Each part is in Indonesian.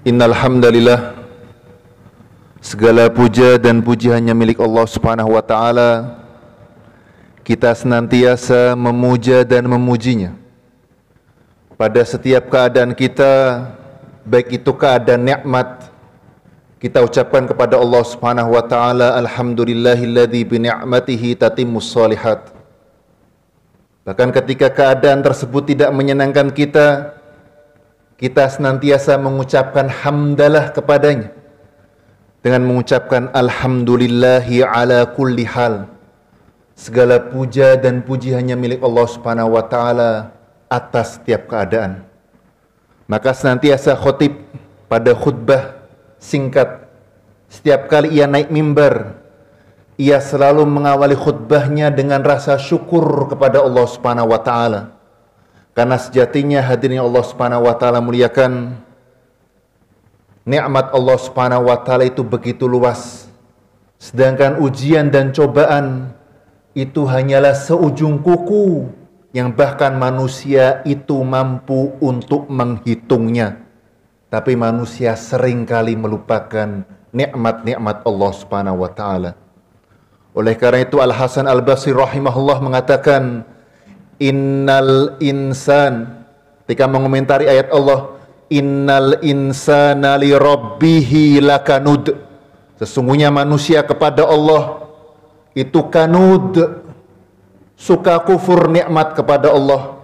Innal hamdalillah, segala puja dan puji hanya milik Allah Subhanahu wa taala. Kita senantiasa memuja dan memujinya pada setiap keadaan kita, baik itu keadaan nikmat. Kita ucapkan kepada Allah Subhanahu wa taala, alhamdulillahilladzi bi ni'matihi tatimmus shalihat. Bahkan ketika keadaan tersebut tidak menyenangkan kita senantiasa mengucapkan hamdalah kepadanya dengan mengucapkan alhamdulillahi ala kulli hal. Segala puja dan puji hanya milik Allah Subhanahu wa taala atas setiap keadaan. Maka senantiasa khotib pada khutbah singkat, setiap kali ia naik mimbar, ia selalu mengawali khutbahnya dengan rasa syukur kepada Allah Subhanahu wa taala. Karena sejatinya hadirin Allah Subhanahu wa taala muliakan, nikmat Allah Subhanahu wa taala itu begitu luas. Sedangkan ujian dan cobaan itu hanyalah seujung kuku yang bahkan manusia itu mampu untuk menghitungnya. Tapi manusia seringkali melupakan nikmat-nikmat Allah Subhanahu wa taala. Oleh karena itu Al-Hasan Al-Basri rahimahullah mengatakan, innal insan, ketika mengomentari ayat Allah, innal insana li rabbihi lakanud, sesungguhnya manusia kepada Allah itu kanud, suka kufur nikmat kepada Allah.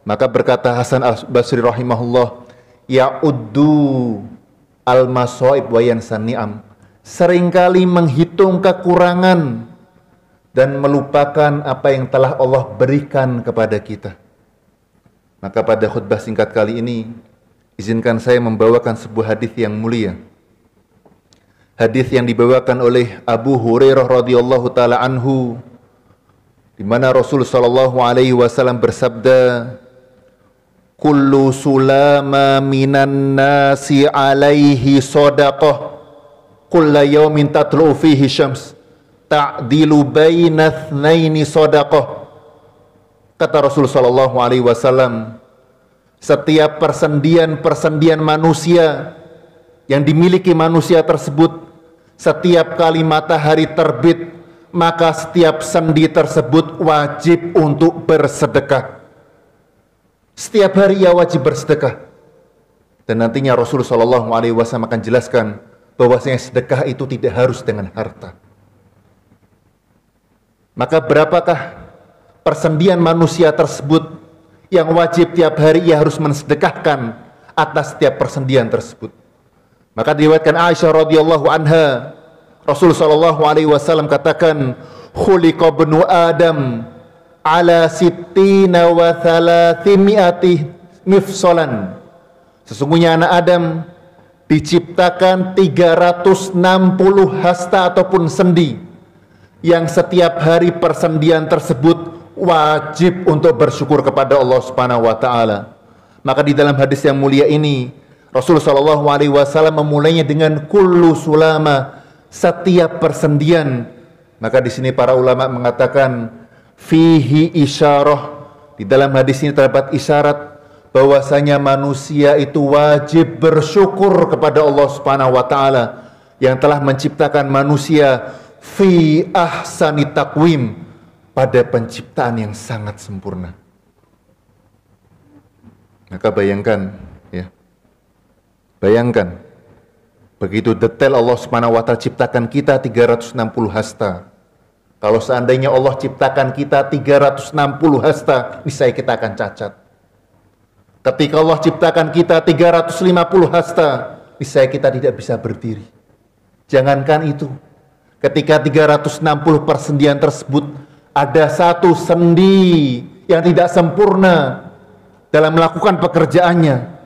Maka berkata Hasan Al-Basri rahimahullah, ya'uddu al-masaib wa yansan ni'am, seringkali menghitung kekurangan dan melupakan apa yang telah Allah berikan kepada kita. Maka pada khutbah singkat kali ini, izinkan saya membawakan sebuah hadis yang mulia. Hadis yang dibawakan oleh Abu Hurairah radhiyallahu taala anhu, di mana Rasul sallallahu alaihi wasallam bersabda, kullu sulama minan nasi alaihi shadaqah kulla yawmin tatlu fihi syams ta'dilu baina itsnaini shadaqah. Kata Rasul sallallahu alaihi wasallam, setiap persendian manusia yang dimiliki manusia tersebut, setiap kali matahari terbit, maka setiap sendi tersebut wajib untuk bersedekah. Setiap hari ia wajib bersedekah. Dan nantinya Rasul sallallahu alaihi wasallam akan jelaskan bahwasanya sedekah itu tidak harus dengan harta. Maka berapakah persendian manusia tersebut yang wajib tiap hari ia harus mensedekahkan atas setiap persendian tersebut? Maka diriwayatkan Aisyah radhiyallahu anha, Rasul sallallahu alaihi wasallam katakan, khuliqa ibnu Adam ala sittina wa thalathimi'ati mifsalan. Sesungguhnya anak Adam diciptakan 360 hasta ataupun sendi, yang setiap hari persendian tersebut wajib untuk bersyukur kepada Allah Subhanahu wa taala. Maka di dalam hadis yang mulia ini Rasulullah sallallahu alaihi wasallam memulainya dengan kullu sulama, setiap persendian. Maka di sini para ulama mengatakan fihi isyarah, di dalam hadis ini terdapat isyarat bahwasanya manusia itu wajib bersyukur kepada Allah Subhanahu wa taala yang telah menciptakan manusia fi ahsani taqwim, pada penciptaan yang sangat sempurna. Maka bayangkan, ya, bayangkan begitu detail Allah Subhanahu wa taala ciptakan kita 360 hasta. Kalau seandainya Allah ciptakan kita 360 hasta, niscaya kita akan cacat. Ketika Allah ciptakan kita 350 hasta, niscaya kita tidak bisa berdiri. Jangankan itu, ketika 360 persendian tersebut ada satu sendi yang tidak sempurna dalam melakukan pekerjaannya,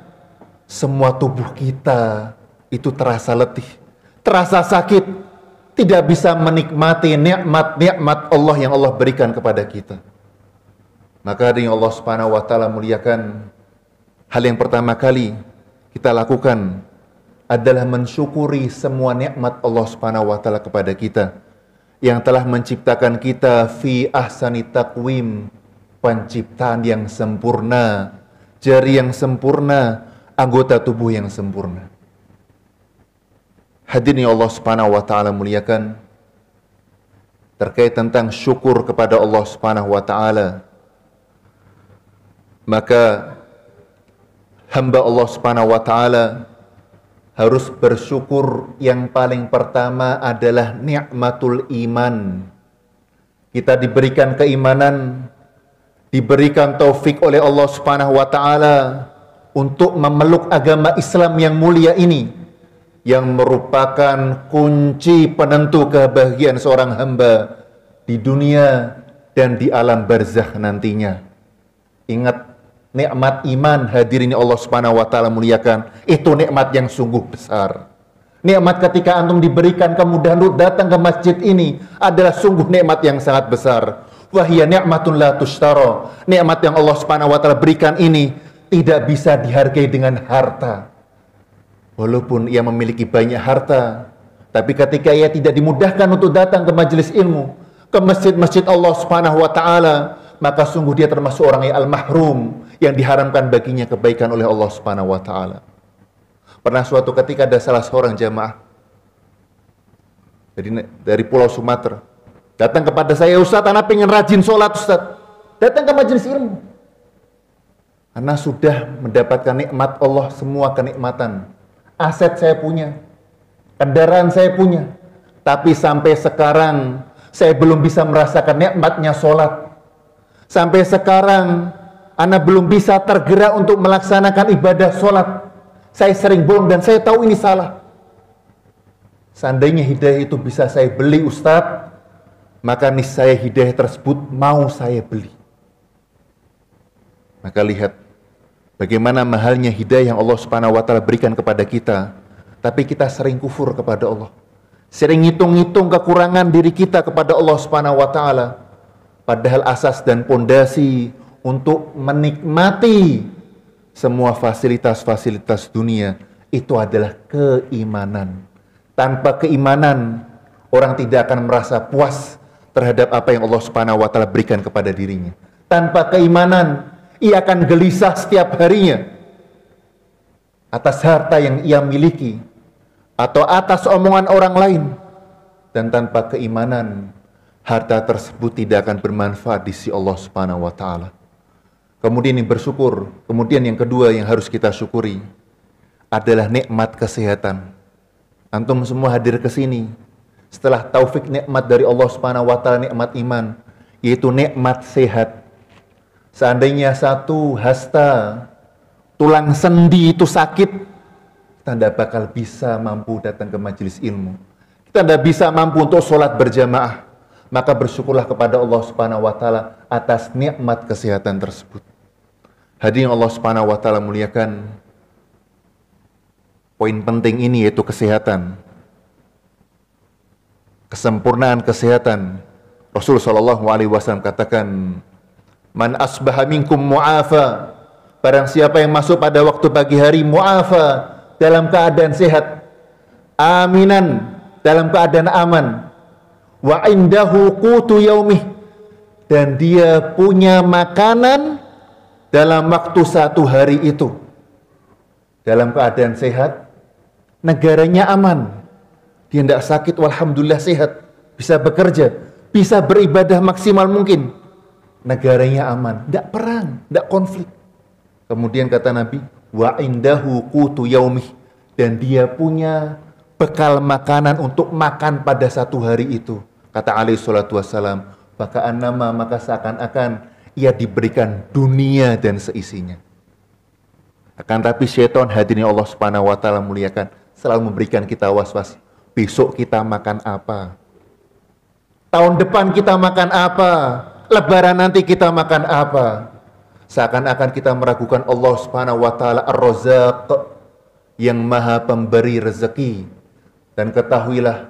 semua tubuh kita itu terasa letih, terasa sakit, tidak bisa menikmati nikmat-nikmat Allah yang Allah berikan kepada kita. Maka dengan Allah Subhanahu wa taala muliakan, hal yang pertama kali kita lakukan adalah mensyukuri semua nikmat Allah Subhanahu wa taala kepada kita yang telah menciptakan kita fi ahsani taqwim, penciptaan yang sempurna, jari yang sempurna, anggota tubuh yang sempurna. Hadirin Allah Subhanahu wa taala muliakan, terkait tentang syukur kepada Allah Subhanahu wa taala, maka hamba Allah Subhanahu wa taala harus bersyukur. Yang paling pertama adalah nikmatul iman. Kita diberikan keimanan, diberikan taufik oleh Allah Subhanahu wa taala untuk memeluk agama Islam yang mulia ini, yang merupakan kunci penentu kebahagiaan seorang hamba di dunia dan di alam barzakh nantinya. Ingat, nikmat iman, hadirin Allah Subhanahu wa taala muliakan, itu nikmat yang sungguh besar. Nikmat ketika antum diberikan kemudahan untuk datang ke masjid ini adalah sungguh nikmat yang sangat besar. Wahia ni'matun la tushtara. Nikmat yang Allah Subhanahu wa taala berikan ini tidak bisa dihargai dengan harta. Walaupun ia memiliki banyak harta, tapi ketika ia tidak dimudahkan untuk datang ke majelis ilmu, ke masjid-masjid Allah Subhanahu wa taala, maka sungguh dia termasuk orang yang al-mahrum, yang diharamkan baginya kebaikan oleh Allah Subhanahu wa taala. Pernah suatu ketika ada salah seorang jamaah dari Pulau Sumatera datang kepada saya, "Ustaz, anak pengen rajin sholat, Ustaz. Datang ke majelis ilmu. Anak sudah mendapatkan nikmat Allah, semua kenikmatan. Aset saya punya, kendaraan saya punya, tapi sampai sekarang saya belum bisa merasakan nikmatnya sholat. Sampai sekarang anak belum bisa tergerak untuk melaksanakan ibadah sholat. Saya sering bolong dan saya tahu ini salah. Seandainya hidayah itu bisa saya beli, Ustadz, maka niscaya hidayah tersebut mau saya beli." Maka lihat bagaimana mahalnya hidayah yang Allah Subhanahu wa taala berikan kepada kita, tapi kita sering kufur kepada Allah. Sering ngitung-ngitung kekurangan diri kita kepada Allah Subhanahu wa taala. Padahal asas dan pondasi untuk menikmati semua fasilitas-fasilitas dunia itu adalah keimanan. Tanpa keimanan, orang tidak akan merasa puas terhadap apa yang Allah Subhanahu wa taala berikan kepada dirinya. Tanpa keimanan, ia akan gelisah setiap harinya atas harta yang ia miliki atau atas omongan orang lain. Dan tanpa keimanan, harta tersebut tidak akan bermanfaat di sisi Allah Subhanahu wa taala. Kemudian yang bersyukur, kemudian yang kedua yang harus kita syukuri adalah nikmat kesehatan. Antum semua hadir ke sini setelah taufik nikmat dari Allah Subhanahu wa taala, nikmat iman, yaitu nikmat sehat. Seandainya satu hasta, tulang sendi itu sakit, kita tidak bakal bisa mampu datang ke majelis ilmu. Kita tidak bisa mampu untuk sholat berjamaah. Maka bersyukurlah kepada Allah Subhanahu wa taala atas nikmat kesehatan tersebut. Hadirin Allah Subhanahu wa taala muliakan, poin penting ini yaitu kesehatan. Kesempurnaan kesehatan. Rasul sallallahu alaihi wasallam katakan, "Man asbaha minkum mu'afa." Barang siapa yang masuk pada waktu pagi hari mu'afa, dalam keadaan sehat, aminan, dalam keadaan aman, wa indahu qutu yaumih, dan dia punya makanan dalam waktu satu hari itu, dalam keadaan sehat, negaranya aman, dia tidak sakit, walhamdulillah sehat, bisa bekerja, bisa beribadah maksimal mungkin, negaranya aman, tidak perang, tidak konflik. Kemudian kata Nabi, wa indahu qutu yaumih, dan dia punya bekal makanan untuk makan pada satu hari itu. Kata alaihi salatu wassalam, maka seakan-akan ia diberikan dunia dan seisinya. Akan tapi syaitan, hadirin Allah Subhanahu wa taala muliakan, selalu memberikan kita was-was. Besok kita makan apa? Tahun depan kita makan apa? Lebaran nanti kita makan apa? Seakan-akan kita meragukan Allah Subhanahu wa taala Ar-Razzaq, yang maha pemberi rezeki. Dan ketahuilah,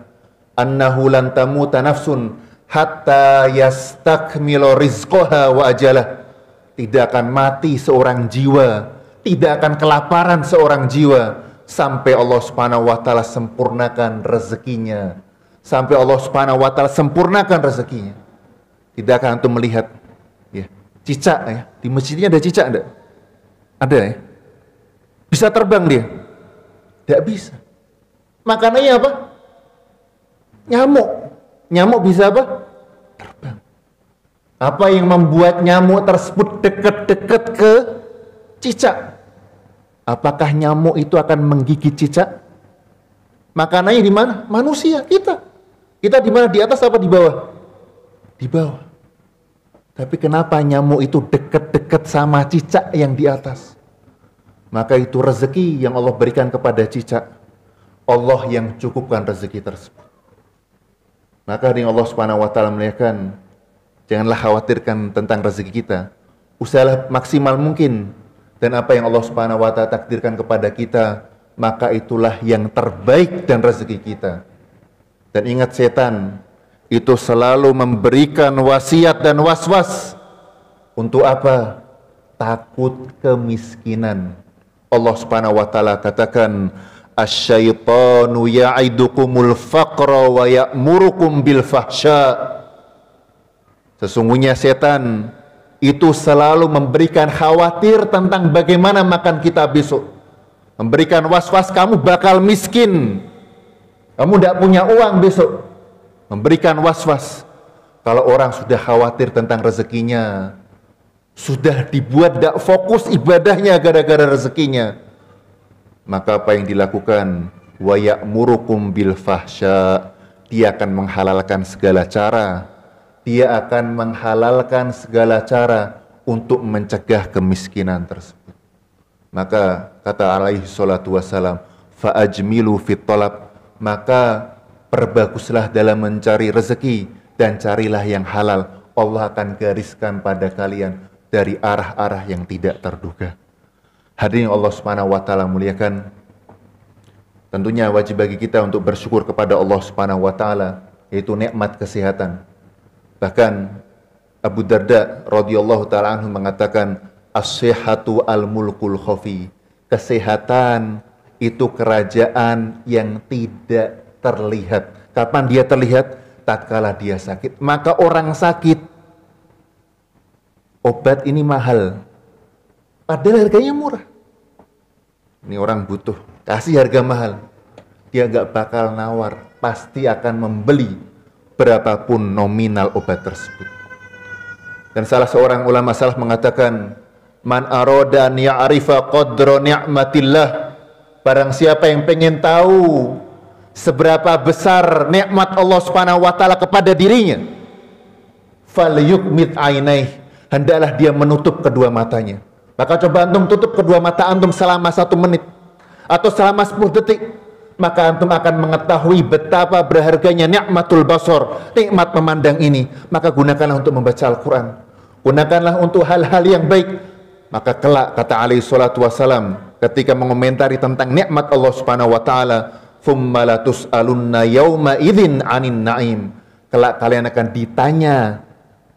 annahu lan tamuta nafsun hatta yastakmila rizqaha wa ajalah. Tidak akan mati seorang jiwa, tidak akan kelaparan seorang jiwa sampai Allah Subhanahu wa taala sempurnakan rezekinya. Sampai Allah Subhanahu wa taala sempurnakan rezekinya. Tidak akan antum melihat ya, cicak ya, di masjidnya ada cicak enggak? Ada ya? Bisa terbang dia? Tidak bisa. Makanannya apa? Nyamuk. Nyamuk bisa apa? Terbang. Apa yang membuat nyamuk tersebut dekat-dekat ke cicak? Apakah nyamuk itu akan menggigit cicak? Makanannya di mana? Manusia, kita. Kita di mana? Di atas apa di bawah? Di bawah. Tapi kenapa nyamuk itu dekat-dekat sama cicak yang di atas? Maka itu rezeki yang Allah berikan kepada cicak. Allah yang cukupkan rezeki tersebut. Maka dengan Allah Subhanahu wa taala melihatkan, janganlah khawatirkan tentang rezeki kita. Usahalah maksimal mungkin, dan apa yang Allah Subhanahu wa taala takdirkan kepada kita, maka itulah yang terbaik dan rezeki kita. Dan ingat, setan itu selalu memberikan wasiat dan was-was. Untuk apa? Takut kemiskinan. Allah Subhanahu wa taala katakan, asyaitanu ya'idukumul faqra wa ya'murukum bil fahsya. Sesungguhnya setan itu selalu memberikan khawatir tentang bagaimana makan kita besok. Memberikan was-was, kamu bakal miskin, kamu tidak punya uang besok. Memberikan was-was. Kalau orang sudah khawatir tentang rezekinya, sudah dibuat tidak fokus ibadahnya gara-gara rezekinya, maka apa yang dilakukan? Wa ya'murukum bil fahsya. Dia akan menghalalkan segala cara. Dia akan menghalalkan segala cara untuk mencegah kemiskinan tersebut. Maka kata alaihi salatu wassalam, fa'ajmilu fit talab. Maka perbaguslah dalam mencari rezeki dan carilah yang halal. Allah akan gariskan pada kalian dari arah-arah yang tidak terduga. Hadirin Allah Subhanahu wa taala muliakan. Tentunya wajib bagi kita untuk bersyukur kepada Allah Subhanahu wa taala, yaitu nikmat kesehatan. Bahkan Abu Darda radhiyallahu taala anhu mengatakan, as-sihhatu al-mulkul khafi. Kesehatan itu kerajaan yang tidak terlihat. Kapan dia terlihat? Tatkala dia sakit. Maka orang sakit, obat ini mahal, padahal harganya murah. Ini orang butuh, kasih harga mahal. Dia gak bakal nawar, pasti akan membeli berapapun nominal obat tersebut. Dan salah seorang ulama salaf mengatakan, man aroda an ya'rifa qadra ni'matillah. Barang siapa yang pengen tahu seberapa besar nikmat Allah Subhanahu wa taala kepada dirinya, falyukmit ainaih. Hendaklah dia menutup kedua matanya. Maka coba antum tutup kedua mata antum selama 1 menit atau selama 10 detik, maka antum akan mengetahui betapa berharganya nikmatul basar, nikmat memandang ini. Maka gunakanlah untuk membaca Al-Quran, gunakanlah untuk hal-hal yang baik. Maka kelak, kata alaihi salatu wassalam ketika mengomentari tentang nikmat Allah Subhanahu wa taala, thumma latus'alunna yawma idzin 'anin na'im. Kelak kalian akan ditanya,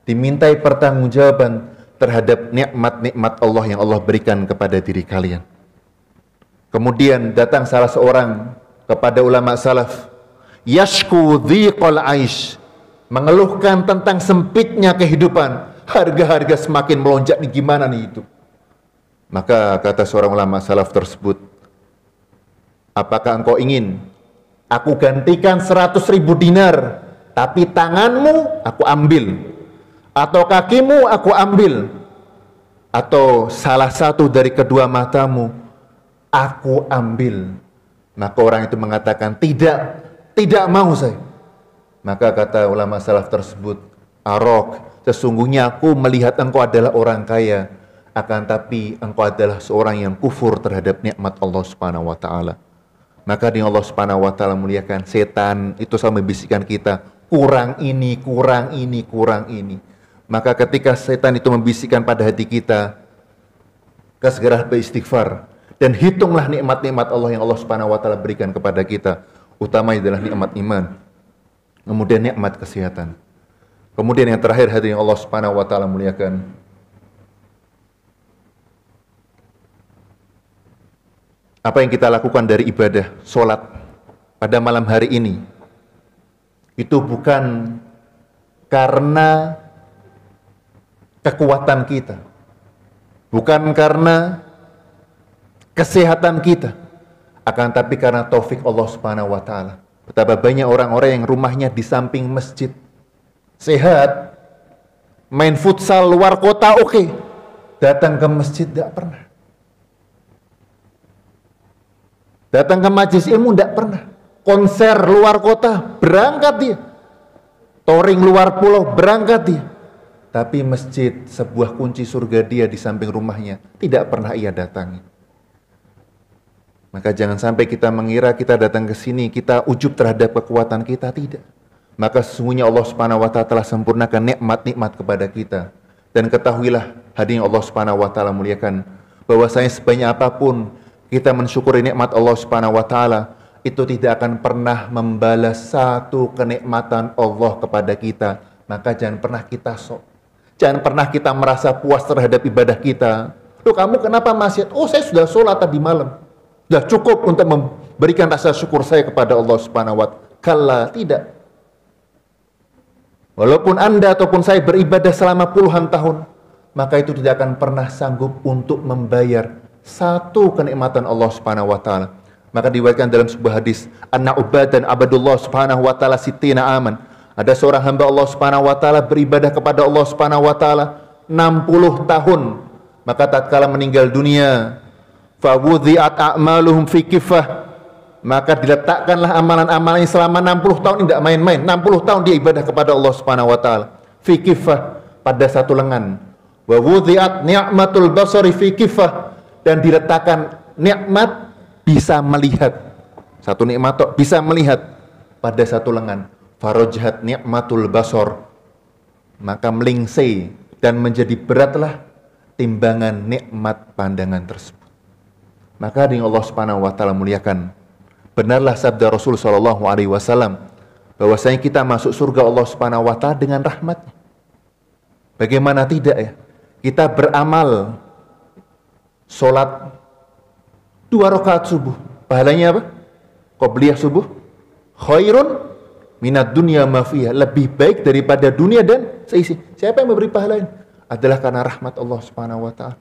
dimintai pertanggungjawaban terhadap nikmat-nikmat Allah yang Allah berikan kepada diri kalian. Kemudian datang salah seorang kepada ulama salaf, yashku dhiqal aish, mengeluhkan tentang sempitnya kehidupan, harga-harga semakin melonjak, nih gimana nih itu. Maka kata seorang ulama salaf tersebut, apakah engkau ingin aku gantikan 100.000 dinar, tapi tanganmu aku ambil, atau kakimu aku ambil, atau salah satu dari kedua matamu aku ambil? Maka orang itu mengatakan, tidak mau saya. Maka kata ulama salaf tersebut, arok, sesungguhnya aku melihat engkau adalah orang kaya, akan tapi engkau adalah seorang yang kufur terhadap nikmat Allah Subhanahu wa taala. Maka di Allah Subhanahu wa taala muliakan, setan itu selalu membisikkan kita, kurang ini, kurang ini, kurang ini. Maka ketika setan itu membisikkan pada hati kita, segera beristighfar dan hitunglah nikmat-nikmat Allah yang Allah Subhanahu wa taala berikan kepada kita. Utama adalah nikmat iman, kemudian nikmat kesehatan. Kemudian yang terakhir, hadirin Allah Subhanahu wa taala muliakan, apa yang kita lakukan dari ibadah sholat pada malam hari ini, itu bukan karena kekuatan kita, bukan karena kesehatan kita, Akan tapi karena taufik Allah Subhanahu wa taala. Betapa banyak orang-orang yang rumahnya di samping masjid. Sehat, main futsal luar kota oke. Datang ke masjid tidak pernah. Datang ke majelis ilmu tidak pernah. Konser luar kota berangkat dia. Touring luar pulau berangkat dia. Tapi masjid, sebuah kunci surga dia di samping rumahnya, tidak pernah ia datangi. Maka jangan sampai kita mengira kita datang ke sini, kita ujub terhadap kekuatan kita, tidak. Maka sesungguhnya Allah Subhanahu wa taala telah sempurnakan nikmat-nikmat kepada kita. Dan ketahuilah, hadirin Allah Subhanahu wa taala muliakan, bahwasanya sebanyak apapun kita mensyukuri nikmat Allah Subhanahu wa taala, itu tidak akan pernah membalas satu kenikmatan Allah kepada kita. Maka jangan pernah kita sok. Jangan pernah kita merasa puas terhadap ibadah kita. Loh, kamu kenapa maksiat? Oh, saya sudah sholat tadi malam. Sudah cukup untuk memberikan rasa syukur saya kepada Allah Subhanahu wa taala. Kalla, tidak. Walaupun Anda ataupun saya beribadah selama puluhan tahun, maka itu tidak akan pernah sanggup untuk membayar satu kenikmatan Allah Subhanahu wa taala. Maka diriwayatkan dalam sebuah hadis, anna ubadan abadullah Subhanahu wa taala sittina aman. Ada seorang hamba Allah Subhanahu wa taala beribadah kepada Allah Subhanahu wa taala 60 tahun. Maka tatkala meninggal dunia, fawudhi'at a'maluhum fi kifah, maka diletakkanlah amalan-amalannya selama 60 tahun. Tidak main-main, 60 tahun dia ibadah kepada Allah Subhanahu wa taala fi kifah, pada satu lengan. Wa wudhi'at ni'matul basari fi kifah, dan diletakkan nikmat bisa melihat. Satu nikmat bisa melihat pada satu lengan. Farajhat ni'matul basar, maka melingsai dan menjadi beratlah timbangan nikmat pandangan tersebut. Maka dengan Allah Subhanahu wa taala muliakan, benarlah sabda Rasul sallallahu alaihi wasallam bahwasanya kita masuk surga Allah Subhanahu wa taala dengan rahmat-Nya. Bagaimana tidak ya? Kita beramal salat 2 rakaat subuh, pahalanya apa? Qobliyah subuh khairun minad dunya ma fiha, lebih baik daripada dunia dan seisi. Siapa yang memberi pahala ini? Adalah karena rahmat Allah Subhanahu wa taala.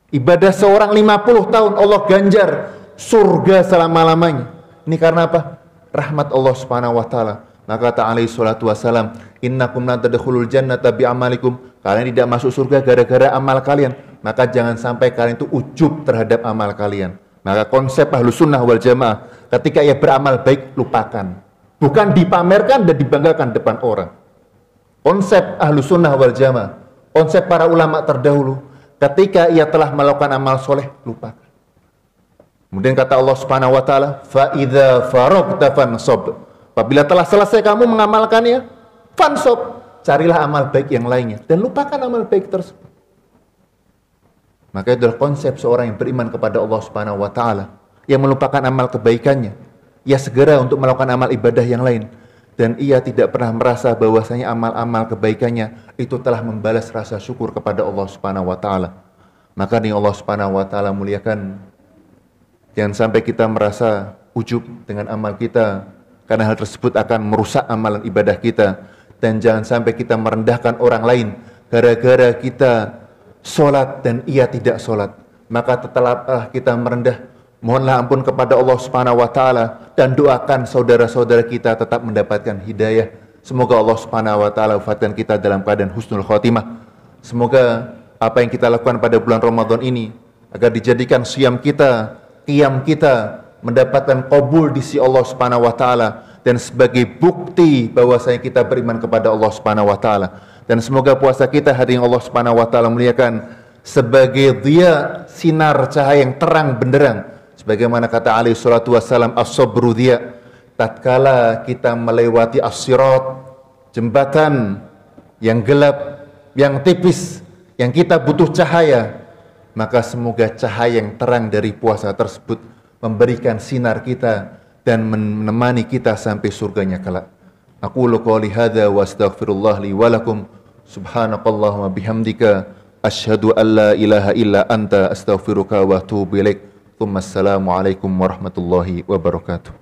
Ibadah seorang 50 tahun Allah ganjar surga selama-lamanya. Ini karena apa? Rahmat Allah Subhanahu wa taala. Maka kata alaihi salatu wasalam, innakum la tadkhulul jannata bi amalikum, kalian tidak masuk surga gara-gara amal kalian. Maka jangan sampai kalian itu ujub terhadap amal kalian. Maka konsep Ahlus Sunnah wal Jamaah, ketika ia beramal baik, lupakan. Bukan dipamerkan dan dibanggakan depan orang. Konsep Ahlus Sunnah wal Jamaah, konsep para ulama terdahulu, ketika ia telah melakukan amal soleh, lupakan. Kemudian kata Allah Subhanahu wa taala, fa idza faragta fansab, apabila telah selesai kamu mengamalkannya, fansab, carilah amal baik yang lainnya dan lupakan amal baik tersebut. Maka itu adalah konsep seorang yang beriman kepada Allah Subhanahu wa taala, yang melupakan amal kebaikannya, ia segera untuk melakukan amal ibadah yang lain, dan ia tidak pernah merasa bahwasanya amal-amal kebaikannya itu telah membalas rasa syukur kepada Allah Subhanahu wa taala. Maka nih Allah Subhanahu wa taala muliakan, jangan sampai kita merasa ujub dengan amal kita, karena hal tersebut akan merusak amalan ibadah kita. Dan jangan sampai kita merendahkan orang lain gara-gara kita sholat dan ia tidak sholat. Maka tetaplah kita merendah, mohonlah ampun kepada Allah Subhanahu wa taala, dan doakan saudara-saudara kita tetap mendapatkan hidayah. Semoga Allah Subhanahu wa taala wafatkan kita dalam keadaan husnul khotimah. Semoga apa yang kita lakukan pada bulan Ramadan ini agar dijadikan siyam kita, qiyam kita mendapatkan qabul di sisi Allah Subhanahu wa taala, dan sebagai bukti bahwasanya kita beriman kepada Allah Subhanahu wa taala. Dan semoga puasa kita hadirin Allah Subhanahu wa taala muliakan sebagai dia, sinar cahaya yang terang benderang, sebagaimana kata alaihi salatu wassalam, as-sabru dia, tatkala kita melewati as-sirat, jembatan yang gelap, yang tipis, yang kita butuh cahaya, maka semoga cahaya yang terang dari puasa tersebut memberikan sinar kita dan menemani kita sampai surganya kelak. Aqulu qouli hadza wa astaghfirullah li wa lakum, subhanakallahumma bihamdika asyhadu an la ilaha illa anta astaghfiruka wa atubu ilaik. Assalamualaikum warahmatullahi wabarakatuh.